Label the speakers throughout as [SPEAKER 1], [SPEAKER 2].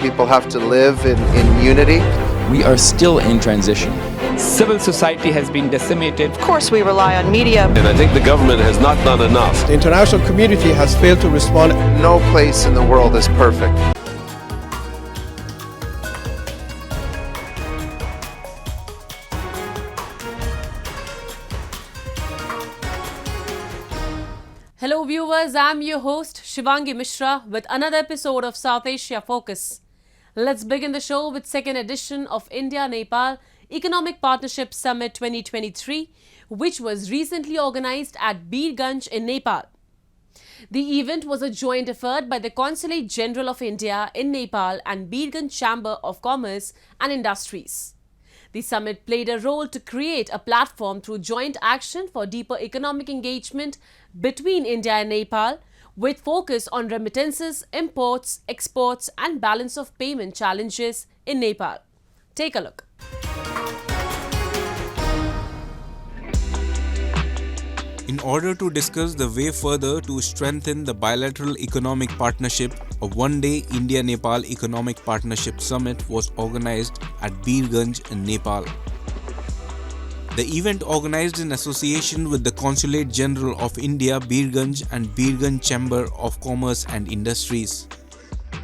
[SPEAKER 1] people have to live in unity.
[SPEAKER 2] We are still in transition.
[SPEAKER 3] Civil society has been decimated.
[SPEAKER 4] Of course, we rely on media.
[SPEAKER 5] And I think the government has not done enough.
[SPEAKER 6] The international community has failed to respond.
[SPEAKER 1] No place in the world is perfect.
[SPEAKER 7] Hello viewers, I'm your host Shivangi Mishra with another episode of South Asia Focus. Let's begin the show with second edition of India-Nepal Economic Partnership Summit 2023, which was recently organized at Birganj in Nepal. The event was a joint effort by the Consulate General of India in Nepal and Birganj Chamber of Commerce and Industries. The summit played a role to create a platform through joint action for deeper economic engagement between India and Nepal, with focus on remittances, imports, exports and balance of payment challenges in Nepal. Take a look.
[SPEAKER 8] In order to discuss the way further to strengthen the bilateral economic partnership, a one-day India-Nepal Economic Partnership Summit was organized at Birganj in Nepal. The event, organized in association with the Consulate General of India, Birganj and Birganj Chamber of Commerce and Industries.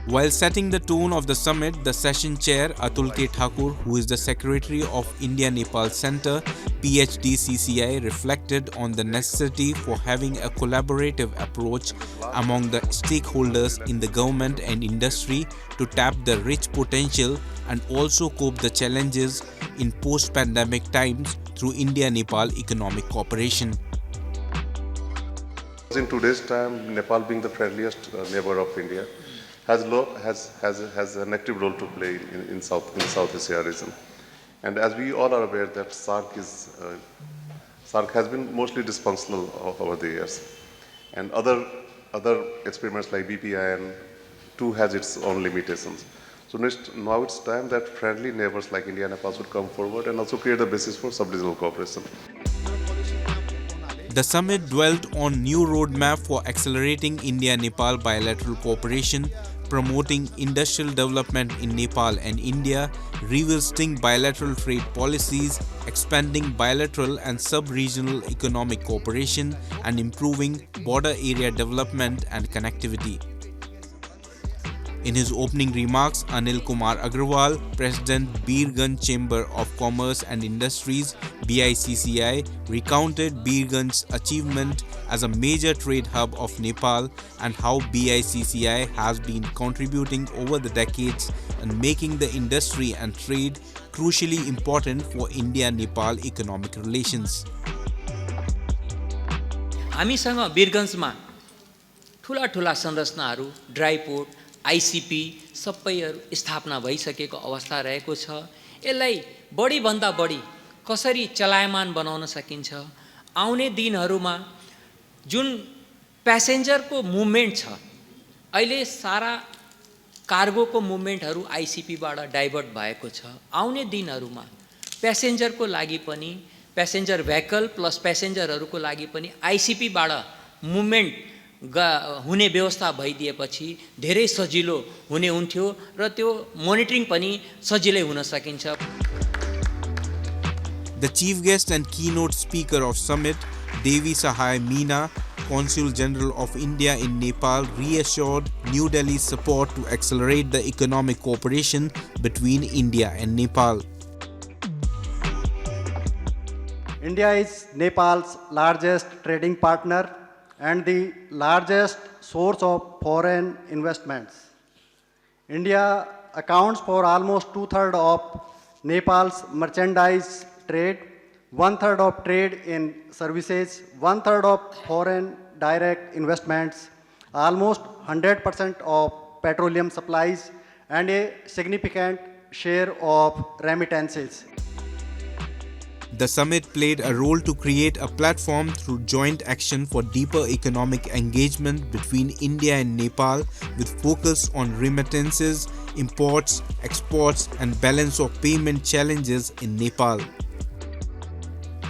[SPEAKER 8] While setting the tone of the summit, the session chair Atul K. Thakur, who is the Secretary of India-Nepal Center, PhD CCI, reflected on the necessity for having a collaborative approach among the stakeholders in the government and industry to tap the rich potential and also cope the challenges in post-pandemic times through India-Nepal economic cooperation.
[SPEAKER 9] In today's time, Nepal being the friendliest neighbor of India, has an active role to play in South Asia region. And as we all are aware that SAARC has been mostly dysfunctional over the years. And other experiments like BPIN too has its own limitations. So now it's time that friendly neighbors like India and Nepal should come forward and also create the basis for sub-regional cooperation.
[SPEAKER 8] The summit dwelt on new roadmap for accelerating India-Nepal bilateral cooperation, promoting industrial development in Nepal and India, revisiting bilateral trade policies, expanding bilateral and sub-regional economic cooperation, and improving border area development and connectivity. In his opening remarks, Anil Kumar Agrawal, President Birganj Chamber of Commerce and Industries (BICCI), recounted Birganj's achievement as a major trade hub of Nepal and how BICCI has been contributing over the decades and making the industry and trade crucially important for India-Nepal economic relations.
[SPEAKER 10] हामीसँग बिरगन्जमा ठुला संरचनाहरू dry port ICP सबैहरू स्थापना भइसकेको अवस्था रहेको छ। यसलाई बढी भन्दा बढी कसरी चलायमान बनाउन सकिन्छ, आउने दिनहरुमा जुन प्यासेन्जरको मुभमेन्ट छ, अहिले सारा कार्गोको मुभमेन्टहरु आईसीपी बाट डाइभर्ट भएको छ। आउने दिनहरुमा प्यासेन्जरको लागि पनि प्यासेन्जर भेहिकल प्लस प्यासेन्जरहरुको लागि पनि आईसीपी बाट मुभमेन्ट हुने व्यवस्था भइदिएपछि धेरै सजिलो हुने हुन्थ्यो र त्यो मोनिटरिङ पनि सजिलै हुन सकिन्छ।
[SPEAKER 8] The chief guest and keynote speaker of summit, Devi Sahai Meena, Consul General of India in Nepal, reassured New Delhi's support to accelerate the economic cooperation between India and Nepal.
[SPEAKER 11] India is Nepal's largest trading partner and the largest source of foreign investments. India accounts for almost 2/3 of Nepal's merchandise trade, 1/3 of trade in services, 1/3 of foreign direct investments, almost 100% of petroleum supplies, and a significant share of remittances.
[SPEAKER 8] The summit played a role to create a platform through joint action for deeper economic engagement between India and Nepal, with focus on remittances, imports, exports, and balance of payment challenges in Nepal.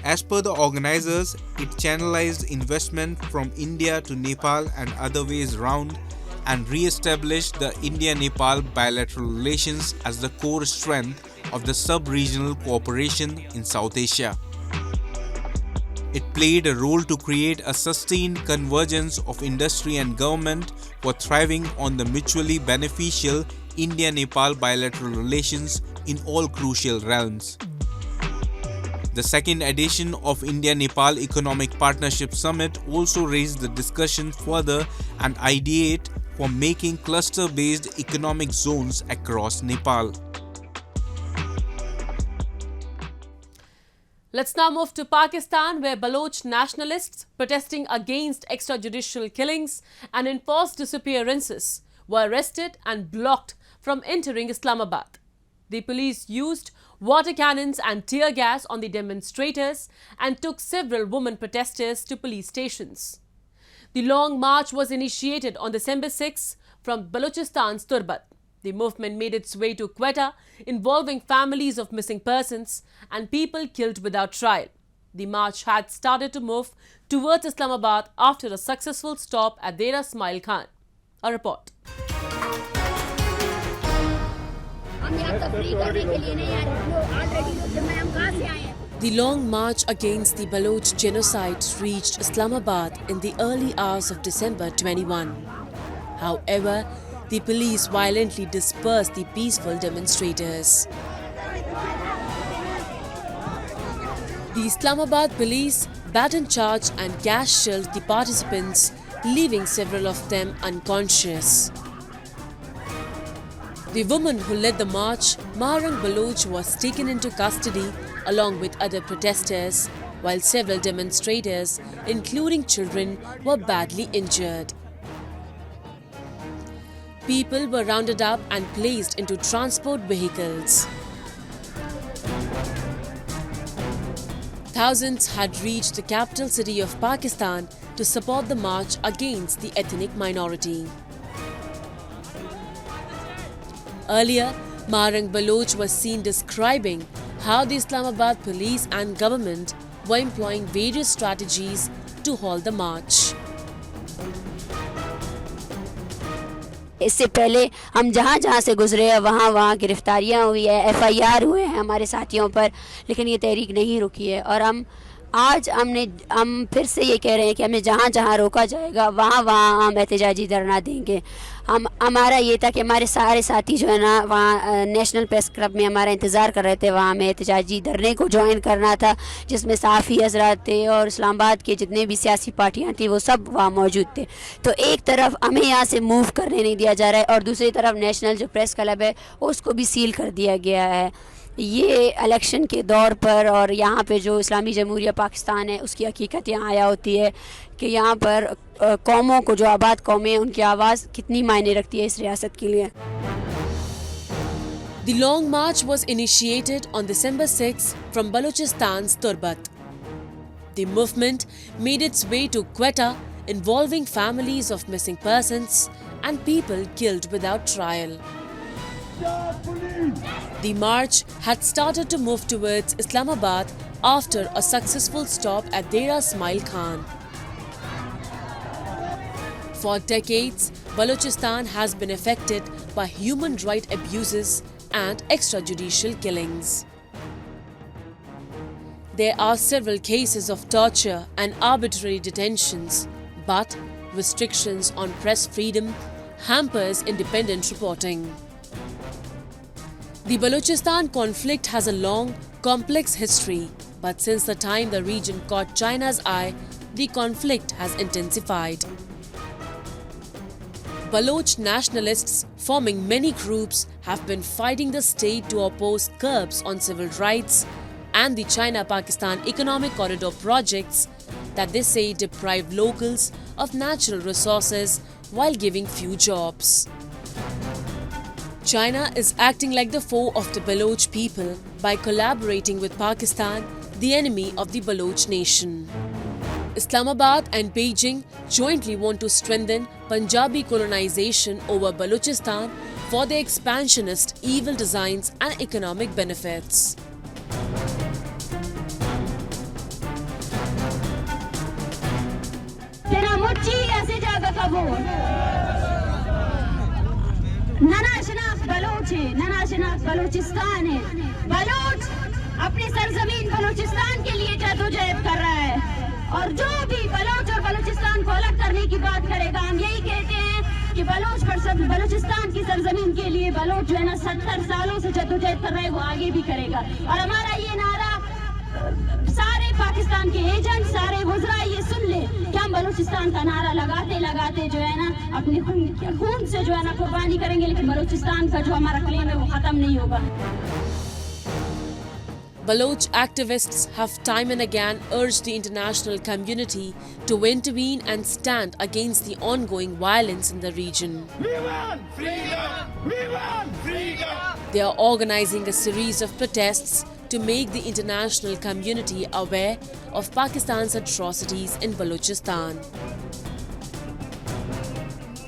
[SPEAKER 8] As per the organizers, it channelized investment from India to Nepal and other ways round, and re-established the India-Nepal bilateral relations as the core strength of the sub-regional cooperation in South Asia. It played a role to create a sustained convergence of industry and government for thriving on the mutually beneficial India-Nepal bilateral relations in all crucial realms. The second edition of India-Nepal Economic Partnership Summit also raised the discussion further and ideate for making cluster-based economic zones across Nepal.
[SPEAKER 7] Let's now move to Pakistan, where Baloch nationalists protesting against extrajudicial killings and enforced disappearances were arrested and blocked from entering Islamabad. The police used water cannons and tear gas on the demonstrators and took several women protesters to police stations. The long march was initiated on December 6 from Balochistan's Turbat. The movement made its way to Quetta, involving families of missing persons and people killed without trial. The march had started to move towards Islamabad after a successful stop at Dera Ismail Khan. A report. The long march against the Baloch genocide reached Islamabad in the early hours of December 21. However, the police violently dispersed the peaceful demonstrators. The Islamabad police battened charge and gas shelled the participants, leaving several of them unconscious. The woman who led the march, Maharang Baloch, was taken into custody along with other protesters, while several demonstrators, including children, were badly injured. People were rounded up and placed into transport vehicles. Thousands had reached the capital city of Pakistan to support the march against the ethnic minority. Earlier, Maharang Baloch was seen describing how the Islamabad police and government were employing various strategies to halt the march.
[SPEAKER 4] इससे पहले हम जहाँ से गुजरे हैं वहाँ गिरफ्तारियाँ हुई है, FIR हुए हैं हमारे साथियों पर, लेकिन ये तहरीक नहीं रुकी है। और हम फिर से ये कह रहे हैं कि हमें जहाँ रोका जाएगा वहाँ हम एहतजाजी धरना देंगे। हमारा ये था कि हमारे सारे साथी जो है ना वहाँ नेशनल प्रेस क्लब में हमारा इंतज़ार कर रहे थे, वहाँ हमें एहतजाजी धरने को ज्वाइन करना था, जिसमें साफ़ी हजरात थे और इस्लामाबाद के जितने भी सियासी पार्टियाँ थी वो सब वहाँ मौजूद थे। तो एक तरफ हमें यहाँ से मूव करने नहीं दिया जा रहा है और दूसरी तरफ नेशनल जो प्रेस क्लब है उसको भी सील कर दिया गया है। ये इलेक्शन के दौर पर और यहाँ पे जो इस्लामी जमहूरिया पाकिस्तान है उसकी हकीकत यहाँ आया होती है कि यहाँ पर कौमों को, जो आबाद कौमें हैं, उनकी आवाज़ कितनी मायने रखती है इस रियासत के लिए।
[SPEAKER 7] The long march was initiated on December 6 from Balochistan's Turbat. The movement made its way to Quetta, involving families of missing persons and people killed without trial. The march had started to move towards Islamabad after a successful stop at Dera Ismail Khan. For decades, Balochistan has been affected by human rights abuses and extrajudicial killings. There are several cases of torture and arbitrary detentions, but restrictions on press freedom hampers independent reporting. The Balochistan conflict has a long, complex history, but since the time the region caught China's eye, the conflict has intensified. Baloch nationalists, forming many groups, have been fighting the state to oppose curbs on civil rights and the China-Pakistan Economic Corridor projects that they say deprive locals of natural resources while giving few jobs. China is acting like the foe of the Baloch people by collaborating with Pakistan, the enemy of the Baloch nation. Islamabad and Beijing jointly want to strengthen Punjabi colonization over Balochistan for their expansionist evil designs and economic benefits.
[SPEAKER 4] Balochistan है। बलूच अपनी सरजमीन बलूचिस्तान के लिए जद्दोजहद कर रहा है और जो भी बलूच और बलूचिस्तान को अलग करने की बात करेगा, हम यही कहते हैं कि बलूचिस्तान की सरजमीन के लिए बलूच जो है ना 70 सालों से जद्दोजहद कर रहा है, वो आगे भी करेगा। और हमारा ये नारा सारे पाकिस्तान के एजेंट, सारे वज़रा ये सुन ले कि हम बलूचिस्तान का नारा लगाते लगाते जो है ना अपने खून से जो है ना कुर्बानी करेंगे, लेकिन बलूचिस्तान का जो हमारा क्लेम है वो खत्म नहीं होगा।
[SPEAKER 7] Baloch activists have time and again urged the international community to intervene and stand against the ongoing violence in the region.
[SPEAKER 12] We want freedom! We want freedom!
[SPEAKER 7] They are organizing a series of protests to make the international community aware of Pakistan's atrocities in Balochistan.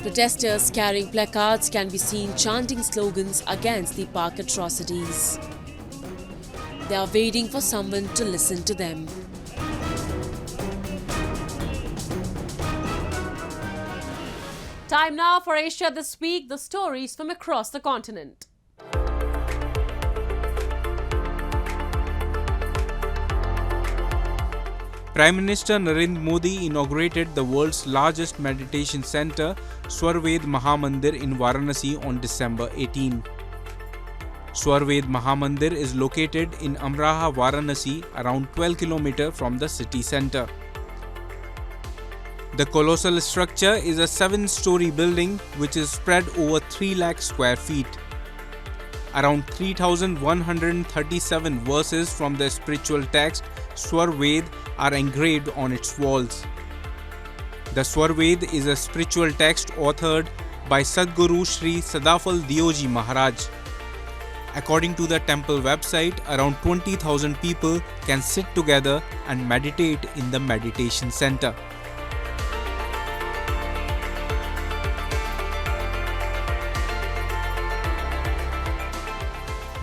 [SPEAKER 7] Protesters carrying placards can be seen chanting slogans against the Pak atrocities. They are waiting for someone to listen to them. Time now for Asia This Week, the stories from across the continent.
[SPEAKER 8] Prime Minister Narendra Modi inaugurated the world's largest meditation center, Swarved Mahamandir in Varanasi on December 18. Swarved Mahamandir is located in Amraha, Varanasi, around 12 km from the city center. The colossal structure is a 7-story building which is spread over 3 lakh square feet. Around 3,137 verses from the spiritual text Swarved are engraved on its walls. The Swarved is a spiritual text authored by Sadguru Sri Sadafal Dioji Maharaj. According to the temple website, around 20,000 people can sit together and meditate in the meditation center.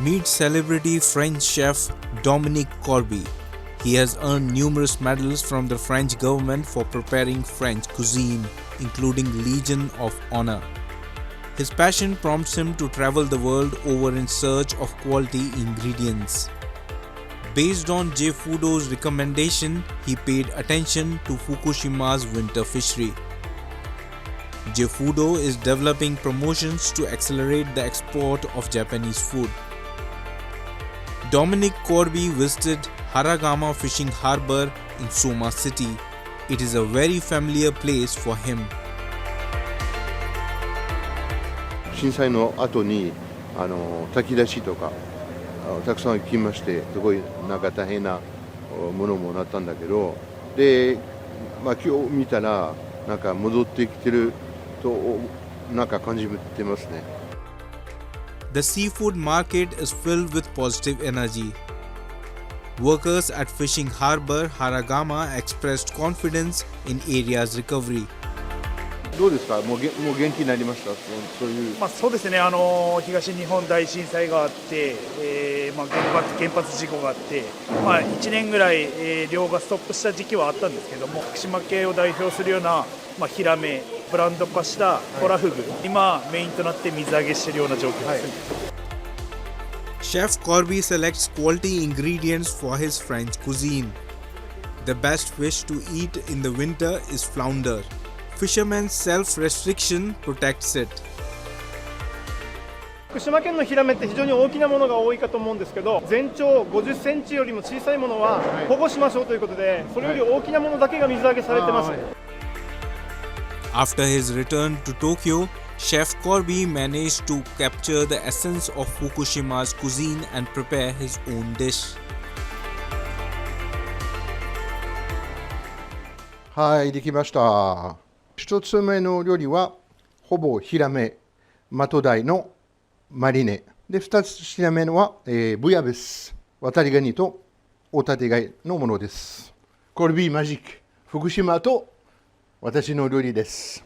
[SPEAKER 8] Meet celebrity French chef Dominique Corby. He has earned numerous medals from the French government for preparing French cuisine, including Legion of Honor. His passion prompts him to travel the world over in search of quality ingredients. Based on Geo-Politics' recommendation, he paid attention to Fukushima's winter fishery. Geo-Politics is developing promotions to accelerate the export of Japanese food. Dominique Corby visited Haragama Fishing Harbour in Soma City. It is a very familiar place for him.
[SPEAKER 13] 震災の後に炊き出しとかたくさん行きまして、すごいなんか大変なものもなったんだけど、で、今日見たらなんか戻ってきてるとなんか感じてますね。
[SPEAKER 8] The seafood market is filled with positive energy. Workers at Fishing Harbour, Haragama expressed confidence in area's recovery.
[SPEAKER 13] どうですか？もう元気になりました。そういう。
[SPEAKER 12] そうですね。東日本大震災があって、原発事故があって、1年ぐらい、漁がストップした時期はあったんですけども、福島県を代表するようなヒラメ、ブランド化したトラフグ、今メインとなって水揚げしているような状況です。
[SPEAKER 8] Chef Corby selects quality ingredients for his French cuisine. The best fish to eat in the winter is flounder. Fishermen's self-restriction protects it.
[SPEAKER 6] 福島県のヒラメって非常に大きなものが多いかと思うんですけど、全長50センチよりも小さいものは保護しましょうということで、それより大きなものだけが水揚げされてます。
[SPEAKER 8] After his return to Tokyo, Chef Corby managed to capture the essence of Fukushima's cuisine and prepare his own dish.
[SPEAKER 13] はい、できました。一つ目の料理はほぼヒラメ、マトダイのマリネ。で、二つ品目のは、ブヤベス、渡りガニとホタテ貝のものです。コルビーマジック、福島と私の料理です。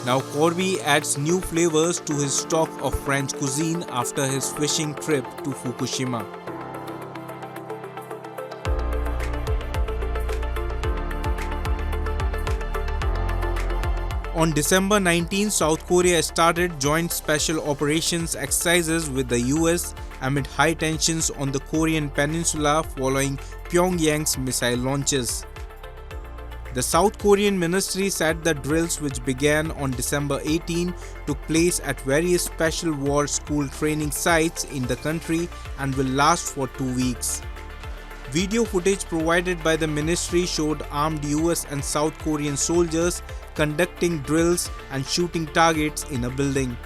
[SPEAKER 8] Now Corby adds new flavors to his stock of French cuisine after his fishing trip to Fukushima. On December 19, South Korea started joint special operations exercises with the US amid high tensions on the Korean peninsula following Pyongyang's missile launches. The South Korean ministry said the drills, which began on December 18, took place at various special war school training sites in the country and will last for 2 weeks. Video footage provided by the ministry showed armed US and South Korean soldiers conducting drills and shooting targets in a building.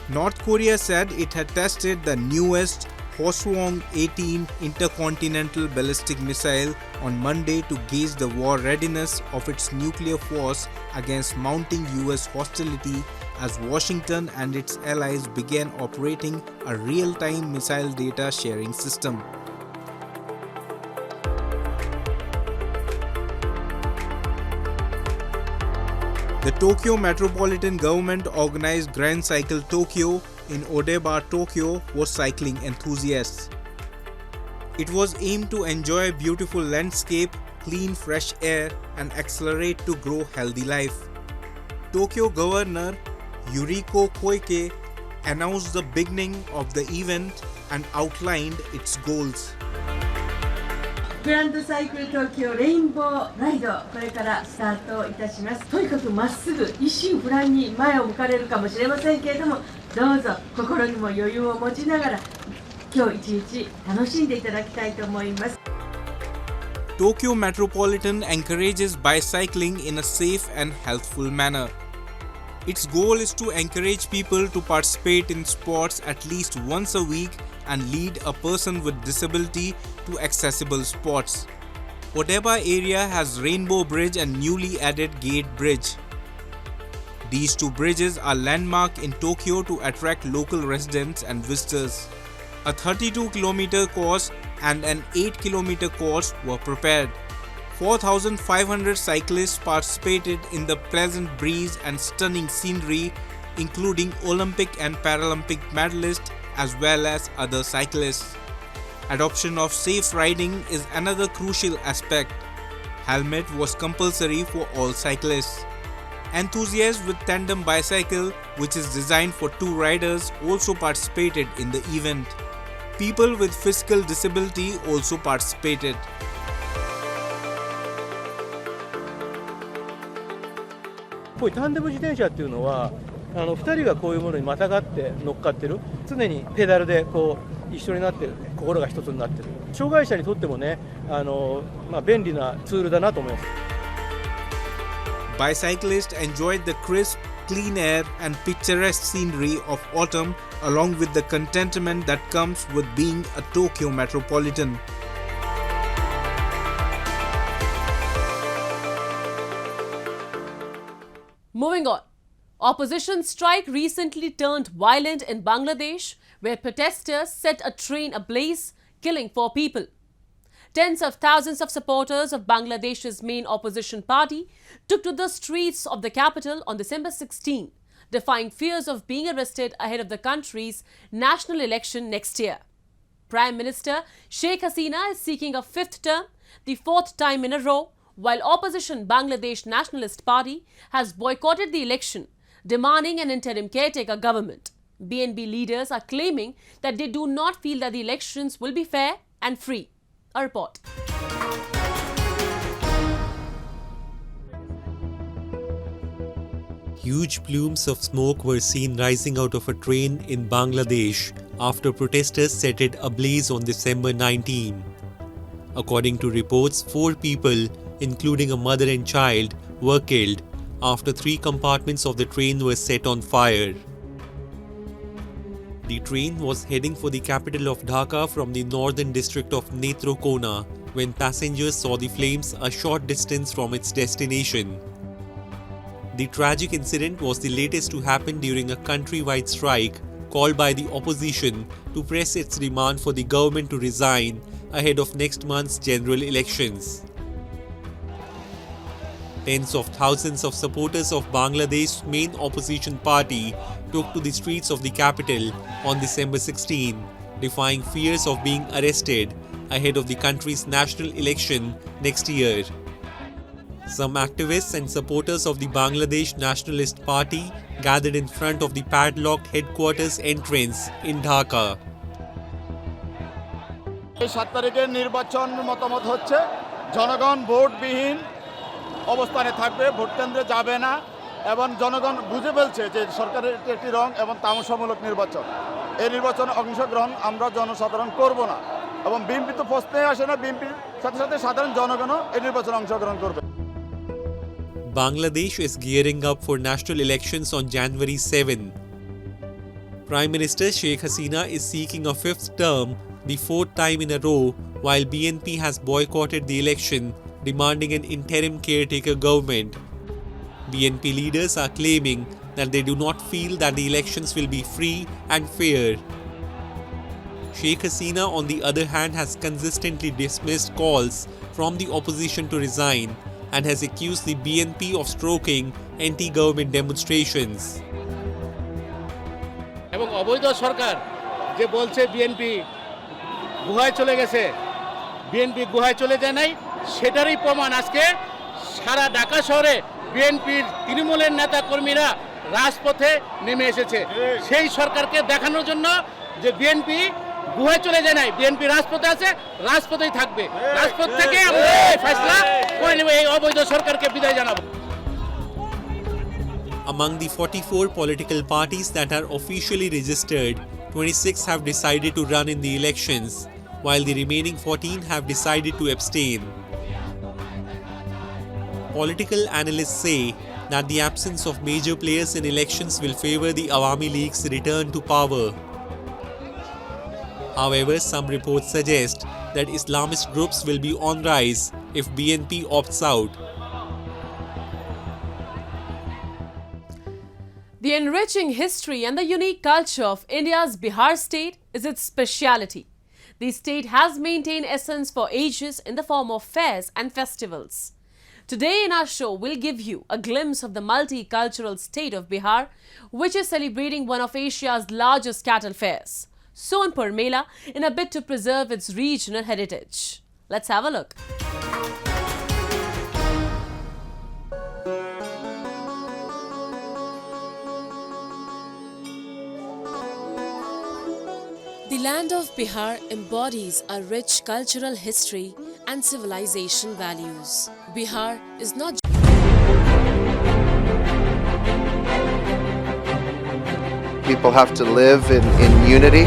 [SPEAKER 8] North Korea said it had tested the newest Hwasong-18 intercontinental ballistic missile on Monday to gauge the war readiness of its nuclear force against mounting US hostility as Washington and its allies began operating a real-time missile data sharing system. The Tokyo Metropolitan Government organized Grand Cycle Tokyo in Odaiba, Tokyo for cycling enthusiasts. It was aimed to enjoy beautiful landscape, clean fresh air and accelerate to grow healthy life. Tokyo Governor Yuriko Koike announced the beginning of the event and outlined its goals.
[SPEAKER 14] グランドサイクル東京レインボーライド、これからスタートいたします。とにかくまっすぐ一心不乱に前を向かれるかもしれませんけれども、どうぞ心にも余裕を持ちながら今日一日楽しんでいただきたいと思います。
[SPEAKER 8] Tokyo Metropolitan encourages bicycling in a safe and healthful manner. Its goal is to encourage people to participate in sports at least once a week and lead a person with disability to accessible sports. Odaiba area has Rainbow Bridge and newly added Gate Bridge. These two bridges are landmark in Tokyo to attract local residents and visitors. A 32-kilometer course and an 8-kilometer course were prepared. 4,500 cyclists participated in the pleasant breeze and stunning scenery, including Olympic and Paralympic medalists as well as other cyclists. Adoption of safe riding is another crucial aspect. Helmet was compulsory for all cyclists. Enthusiasts with tandem bicycle, which is designed for 2 riders, also participated in the event. People with physical disability also participated.
[SPEAKER 6] こういうタンデム自転車っていうのは2人がこういうものにまたがって乗っかってる、常にペダルでこう一緒になってる、心が一つになってる、障害者にとってもね便利なツールだなと思います。
[SPEAKER 8] Bicyclists enjoyed the crisp, clean air and picturesque scenery of autumn along with the contentment that comes with being a Tokyo metropolitan.
[SPEAKER 7] Moving on. Opposition strike recently turned violent in Bangladesh, where protesters set a train ablaze, killing 4 people. Tens of thousands of supporters of Bangladesh's main opposition party took to the streets of the capital on December 16, defying fears of being arrested ahead of the country's national election next year. Prime Minister Sheikh Hasina is seeking a 5th term, the 4th time in a row, while opposition Bangladesh Nationalist Party has boycotted the election, demanding an interim caretaker government. BNB leaders are claiming that they do not feel that the elections will be fair and free. A report.
[SPEAKER 15] Huge plumes of smoke were seen rising out of a train in Bangladesh after protesters set it ablaze on December 19. According to reports, 4 people, including a mother and child, were killed after 3 compartments of the train were set on fire. The train was heading for the capital of Dhaka from the northern district of Netrokona when passengers saw the flames a short distance from its destination. The tragic incident was the latest to happen during a countrywide strike called by the opposition to press its demand for the government to resign ahead of next month's general elections. Tens of thousands of supporters of Bangladesh's main opposition party took to the streets of the capital on December 16, defying fears of being arrested ahead of the country's national election next year. Some activists and supporters of the Bangladesh Nationalist Party gathered in front of the padlocked headquarters entrance in Dhaka.
[SPEAKER 16] 7 তারিখের নির্বাচন মতামত হচ্ছে জনগণ ভোটবিহীন অবস্থানে থাকবে, vote কেন্দ্রে যাবে না এবং জনগণ বুঝে ফেলছে যে সরকারের একটি রং এবং তামাশামূলক নির্বাচন। এই নির্বাচনে অংশগ্রহণ আমরা জনসাধারণ করব না এবং বিএনপি তো প্রশ্নে আসে না, বিএনপির সাথে সাথে সাধারণ জনগণও এই নির্বাচনে অংশগ্রহণ করবে।
[SPEAKER 15] Bangladesh is gearing up for national elections on January 7. Prime Minister Sheikh Hasina is seeking a 5th term, the 4th time in a row, while BNP has boycotted the election, demanding an interim caretaker government. BNP leaders are claiming that they do not feel that the elections will be free and fair. Sheikh Hasina, on the other hand, has consistently dismissed calls from the opposition to resign and has accused the BNP of stoking anti-government demonstrations.
[SPEAKER 6] এবং অবৈধ সরকার যে বলছে BNP গুহায় চলে গেছে, BNP গুহায় চলে যায় নাই, সেটারই প্রমাণ আজকে সারা ঢাকা শহরে বিএনপির তৃণমূলের নেতা কর্মীরা রাজপথে নেমে এসেছে সেই সরকারকে দেখানোর জন্য যে বিএনপি গুহায় চলে যায় নাই, বিএনপি রাজপথে আছে, রাজপথেই থাকবে, রাজপথ থেকে আমরা ফয়সালা করে নেব, এই অবৈধ সরকারকে বিদায় জানাবো।
[SPEAKER 15] Among the 44 political parties that are officially registered, 26 have decided to run in the elections, while the remaining 14 have decided to abstain. Political analysts say that the absence of major players in elections will favor the Awami League's return to power. However, some reports suggest that Islamist groups will be on rise if BNP opts out.
[SPEAKER 7] The enriching history and the unique culture of India's Bihar state is its speciality. The state has maintained essence for ages in the form of fairs and festivals. Today in our show, we'll give you a glimpse of the multicultural state of Bihar, which is celebrating one of Asia's largest cattle fairs, Sonpur Mela, in a bid to preserve its regional heritage. Let's have a look. The land of Bihar embodies a rich cultural history and civilization values. Bihar is not
[SPEAKER 1] People have to live in unity.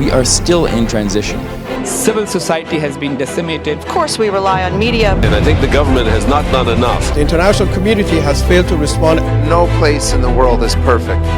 [SPEAKER 2] We are still in transition.
[SPEAKER 3] Civil society has been decimated.
[SPEAKER 17] Of course, we rely on media.
[SPEAKER 5] And I think the government has not done enough.
[SPEAKER 18] The international community has failed to respond.
[SPEAKER 1] No place in the world is perfect.